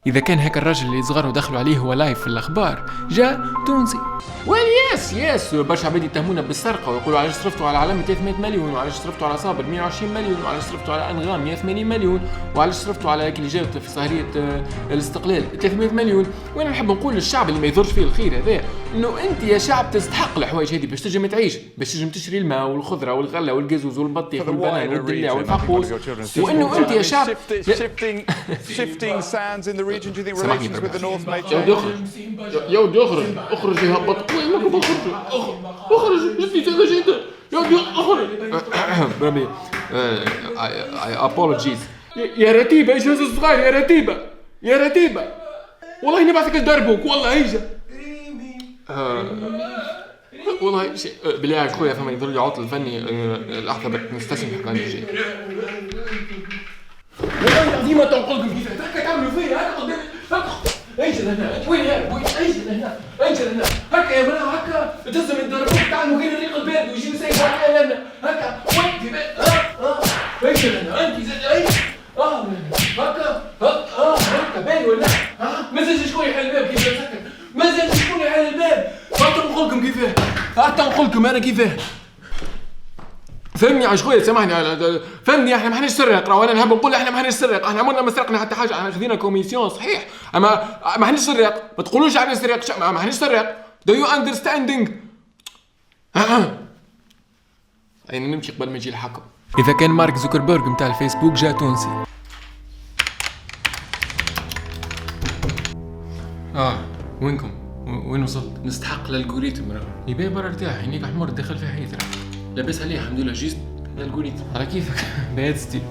إذا كان هيك الراجل اللي صغار ودخلوا عليه هو لايف في الأخبار جاء تونسي. يس برشا عباد يتهمونا بالسرقة ويقولوا علاش صرفتوا على علامة 300 مليون، وعلاش صرفتوا على صابر 120 مليون، وعلاش صرفتوا على أنغام 180 مليون، وعلاش صرفتوا على اللي جابت في سهرية الاستقلال 300 مليون. وأنا نحب نقول للشعب اللي ما يضرش فيه الخير هذا إنه أنت يا شعب تستحق الحوايج هذه باش تنجم تعيش، باش تنجم تشري الماء والخضرة والغلة والجزوز والبطيخ والبنان والدلع والفقوس، وإنه أنت يا شعب shifting sands in the region. Do you think relations with the North may يا ودي اخرج يهبط اخرج جدي سجدت يا ودي اخرج برامي apologies يا رتيبة ايش هذا الصغير يا رتيبة والله نبعثك ضربك والله ايجا والله شيء بالله عليك خويا فما يضل عطل الفني لحظة بدك نستسمح كان يجي والله العظيم ما تنقلكم كيف هكا تعملوا فيا هكا قدام ايش لهنا وين يا ابوي ايش لهنا هكا يا منى هكا تهزم الدربوك تعالوا غير الريق البارد ويجيو يسيبوا علينا لنا هكا وين ايش لهنا انت ايش هكا باين ولا ما زالش شكون يحل الباب كيف سكر ما زالش شكون يحل الباب حتى نقولكم كيفاه حتى نقولكم انا كيفاه فهمني يا خويا سامحني فهمني احنا ما حناش سرق راه انا نحب نقول احنا ما حناش سرق احنا عمرنا ما سرقنا حتى حاجه احنا خذينا كوميسيون صحيح اما ما حناش سرق ما تقولوش احنا سرق ما حناش سرق do you understanding يعني نمشي قبل ما يجي الحكم. اذا كان مارك زوكربيرغ نتاع الفيسبوك جاء تونسي وينكم وين وصلت نستحق الالغوريثم راه يبيع برا ارتاح هنيك حمر دخل في حياتي لاباس عليه الحمد لله جيست الالغوريثم على كيفك بعد ستيل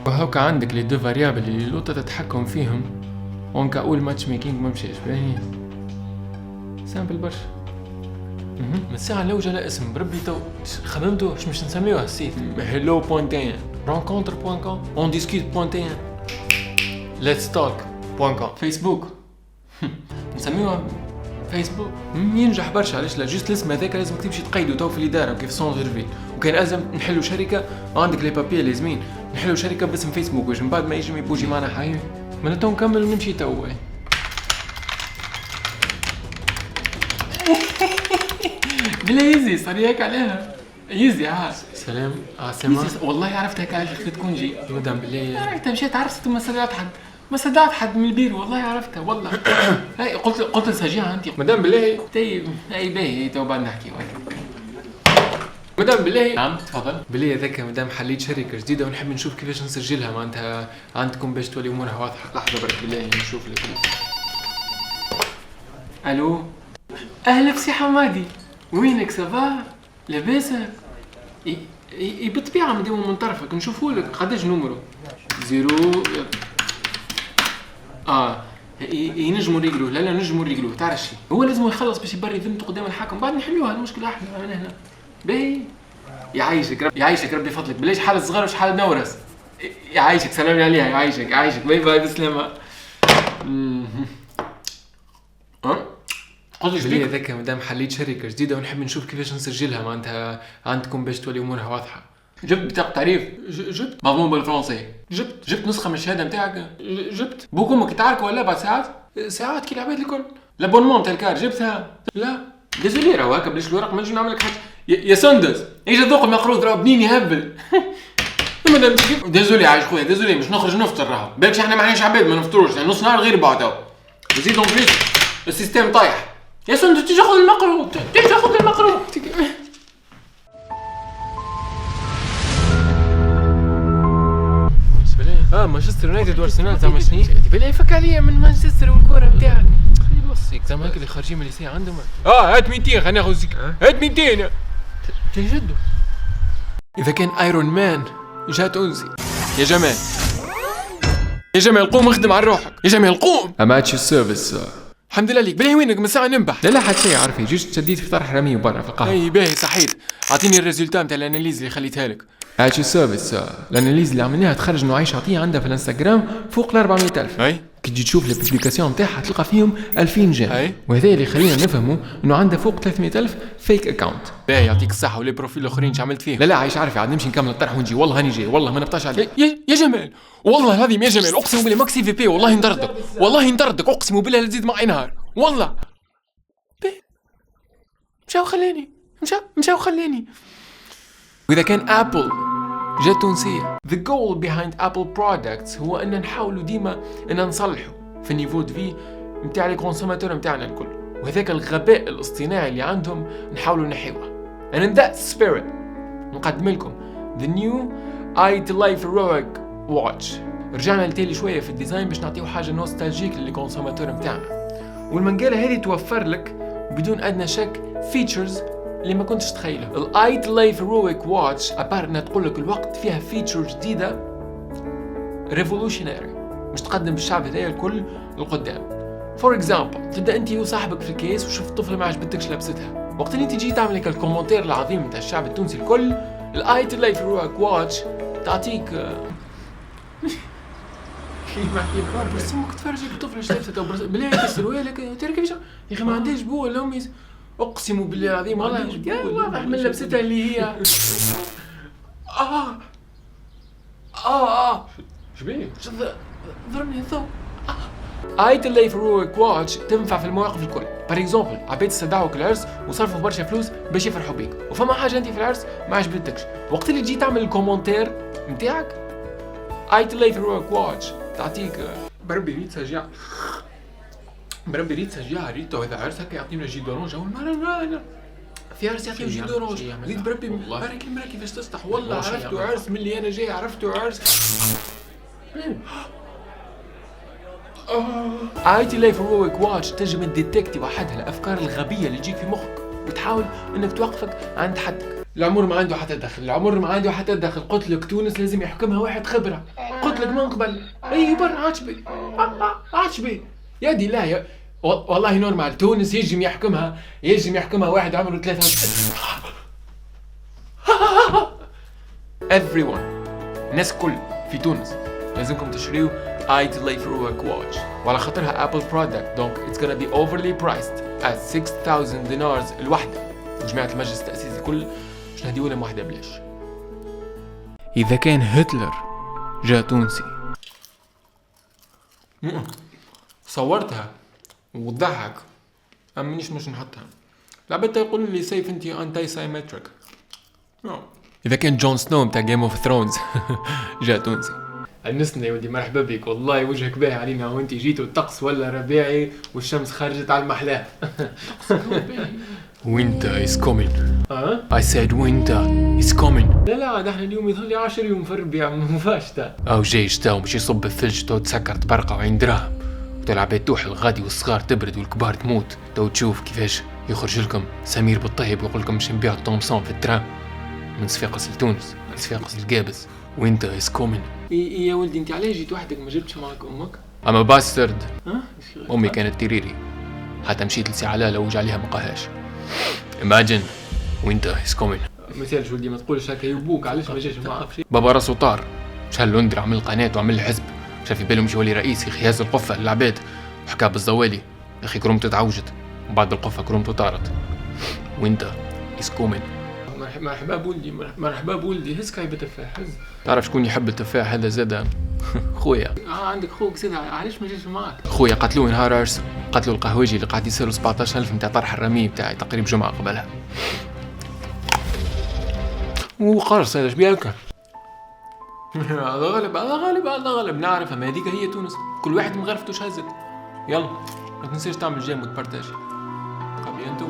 وهاكا عندك لي دو فاريابل اللي اللوطه تتحكم فيهم اونكا اول ماتش ميكينغ ما مشاش باهي سامبل برشا من الساعه الاولى جا اسم بربي تو خممتو اش باش نسميوه السيت هيلو بوينتين رونكونتر بوين كوم اون ديسكوت بوينتين ليتس توك بوين كوم فيسبوك نسميوها فيسبوك ينجح برشا علاش لا جوست الاسم هذاك لازم تمشي تقيدو تو في الاداره كيف سون غيرفي وكان لازم نحلو شركه عندك لي بابي لازمين نحلو شركه باسم فيسبوك واش من بعد ما يجي يبوجي معنا حي ما تو نكمل ونمشي تو بلا يزي صار هيك عليها يزي سلام سلام والله عرفت هيك علاش تكون جي مدام بالله انت مشيت عرفت ما صدقت حد من البير والله عرفتها والله هاي قلت لسجيها انت مدام بالله طيب هاي باهي تو بعد نحكي مدام بالله نعم تفضل بالله ذاك مدام حليت شركه جديده ونحب نشوف كيفاش نسجلها معناتها عندكم باش تولي امورها واضحه لحظه برك بالله نشوف لك الو اهلا بسي حمادي وينك سافا لاباس بالطبيعه مدام من طرفك نشوفوا لك قداش نمرو زيرو ينجموا رجلوه لا نجموا رجلوه تعرف شي هو لازم يخلص باش يبري ذمته قدام الحاكم بعد نحلوها المشكله احنا من هنا باهي يعيشك ربي فضلك بلاش حال صغار وش حال نورس يعيشك سلام عليها يعيشك باي باي بسلامه قلت لي ذاك مدام حليت شركه جديده ونحب نشوف كيفاش نسجلها معناتها عندكم باش تولي امورها واضحه جبت بطاقة تعريف جبت مضمون بالفرنسي جبت نسخة من الشهادة نتاعك جبت بوكمك تعرك ولا بعد ساعات كي العباد الكل لابونمون تاع الكار جبتها لا ديزولي راهو هكا بلاش الورق ما نجي نعمل لك حاجة يا سندس ايش ذوق المقروض راه بنين يهبل مادام ديزولي عايش خويا ديزولي مش نخرج نفطر راهو بالكش احنا ما احناش عباد ما نفطروش يعني نص نهار غير بعض يزيد اون بليس السيستم طايح يا سندس تيجي خذ المقروض مانشستر يونايتد وارسنال زعما شنو بالله يفك عليا من مانشستر والكره نتاعك خلي بصيك زعما هكا اللي خارجين من الليسي عندهم هات 200 خلينا ناخذ هات 200 تجدوا اذا كان ايرون مان جا تونسي يا جمال قوم اخدم على روحك يا جمال قوم اماتش السيرفيس الحمد لله ليك بالله وينك من ساعه ننبح لا حتى شيء عارفي جيت شديت في طرح رمي برا في القهوه اي باهي صحيت اعطيني الريزولتا نتاع الاناليز اللي خليتها لك هاتش السيرفيس الاناليز اللي عملناها تخرج انه عايشه عطيه عندها في الانستغرام فوق ال 400,000 اي كي تجي تشوف الببليكاسيون نتاعها تلقى فيهم 2000 جيم، وهذا اللي خلينا نفهموا انه عندها فوق 300,000 فيك اكاونت. باهي يعطيك الصحه، ولي بروفيل الاخرين عملت فيهم؟ لا عايش عارف، عاد نمشي نكمل الطرح ونجي. والله هاني جاي، والله ما نبطاش عليك. يا جمال، والله العظيم يا جمال، اقسم بالله ماكسي في بي، والله نطردك، والله نطردك، اقسم بالله لا تزيد معي نهار، والله. مشاو خلاني. واذا كان ابل جا تونسية، the goal behind Apple products هو أن نحاولوا ديما أن نصلحوا في النيفو دو في متاع لي كونسوماتور متاعنا الكل، وهذاك الغباء الاصطناعي اللي عندهم نحاولوا نحيوه. and in that spirit نقدم لكم the new iLife Heroic watch. رجعنا لتالي شوية في الديزاين باش نعطيو حاجة نوستالجيك للي كونسوماتور متاعنا، والمنقالة هذه توفر لك بدون أدنى شك فيتشرز اللي ما كنتش تخيله. iLife Heroic واتش ابار انها تقول لك الوقت فيها فيتشر جديده ريفولوشناري مش تقدم بالشعب هذايا الكل لقدام. فور اكزامبل، تبدا انت وصاحبك في الكيس وشفت طفله ما عجبتكش لبستها، وقت اللي تجي تعمل لك الكومنتير العظيم نتاع الشعب التونسي الكل، iLife Heroic واتش تعطيك بس ممكن تفرجك الطفله ايش لابسه بالله يكسروا لك ترى كيفاش يا اخي ما عندهاش بو ولا امي، اقسم بالله العظيم والله واضح من لبستها اللي هي شبيه ضربني الضوء. iLife Heroic واتش تنفع في المواقف الكل. بار اكزومبل، عبيد استدعوك العرس وصرفوا برشا فلوس باش يفرحوا بيك، وفما حاجه انت في العرس ما عجبتكش، وقت اللي تجي تعمل الكومنتير نتاعك iLife Heroic واتش تعطيك بربي ريت سجع، بربي ريت سجع ريتو هذا عرس هكا يعطينا جي دورونج اول مره في عرس يعطيو جي دورونج، زيد بربي بارك المرا كيفاش تسطح، والله عرفتوا عرس من اللي انا جاي عرفتوا عرس. iLife Heroic واتش تنجم تديتكتي وحدها الافكار الغبيه اللي تجيك في مخك، بتحاول انك توقفك عند حدك. العمر ما عنده حتى دخل، العمر ما عنده حتى دخل. قلت لك تونس لازم يحكمها واحد خبره، قلت لك من قبل. اي برا عاتشبي يا دي لا يا والله نورمال. تونس يجم يحكمها واحد عمره 3. everyone الناس كل في تونس لازمكم تشتريو iLife Heroic واتش، وعلى خاطرها ابل برودكت دونك it's gonna be overly priced at 6,000 دينار الوحده، وجماعه المجلس التاسيسي الكل باش نهديو لهم واحده بلاش. اذا كان هتلر جا تونسي صورتها وضحك، امنيش مش نحطها. لعبتها يقولوا لي سيف انت انتي سايمتريك. اذا كان جون سنو بتاع جيم اوف ثرونز جا تونسي، انسنا يا ودي مرحبا بك، والله وجهك باهي علينا وانت جيت والطقس ولا ربيعي والشمس خرجت على المحلاه. winter is coming. I said winter is coming. لا احنا اليوم يظل لي 10 يوم في الربيع مفاشته. او جاي شتا ومشي يصب الثلج، تو تسكر تبرقع وعين دراهم، وتلعب توح الغادي والصغار تبرد والكبار تموت. تو تشوف كيفاش يخرج لكم سمير بالطيب ويقول لكم باش نبيع تومسون في الترام من صفاقس لتونس، من صفاقس للقابس. winter is coming. يا ولدي انت علاش جيت وحدك ما جبتش معك امك؟ اما باسترد. امي كانت تريري حتى مشيت لسي علاله وجع عليها مقاهاش. imagine winter is coming. ما سالش ولدي ما تقولش هكا يبوك علاش ما جاش معك. بابا راسو طار، شال لندر عمل قناه وعمل الحزب، شاف في بالهم يولي رئيس يا اخي هز القفه للعباد وحكى بالزوالي يا اخي كرمته تعوجت وبعد القفه كرمته طارت. winter is coming. مرحبا بولدي، مرحبا بولدي، هز كايبه تفاح هز. تعرف شكون يحب التفاح هذا زاد؟ خويا. عندك خوك زاد، علاش ما جاش معاك؟ خويا قتلوه نهار عرس، قتلوا القهوجي اللي قاعد يسالوا 17,000 نتاع طرح الرمي بتاعي تقريبا جمعه قبلها. وقرص هذا شبيالك؟ هذا غالب نعرف، اما هذيك هي تونس، كل واحد من غرفته شهزت. يلا ما تنساش تعمل جيم وتبارتاجي. قبل انتو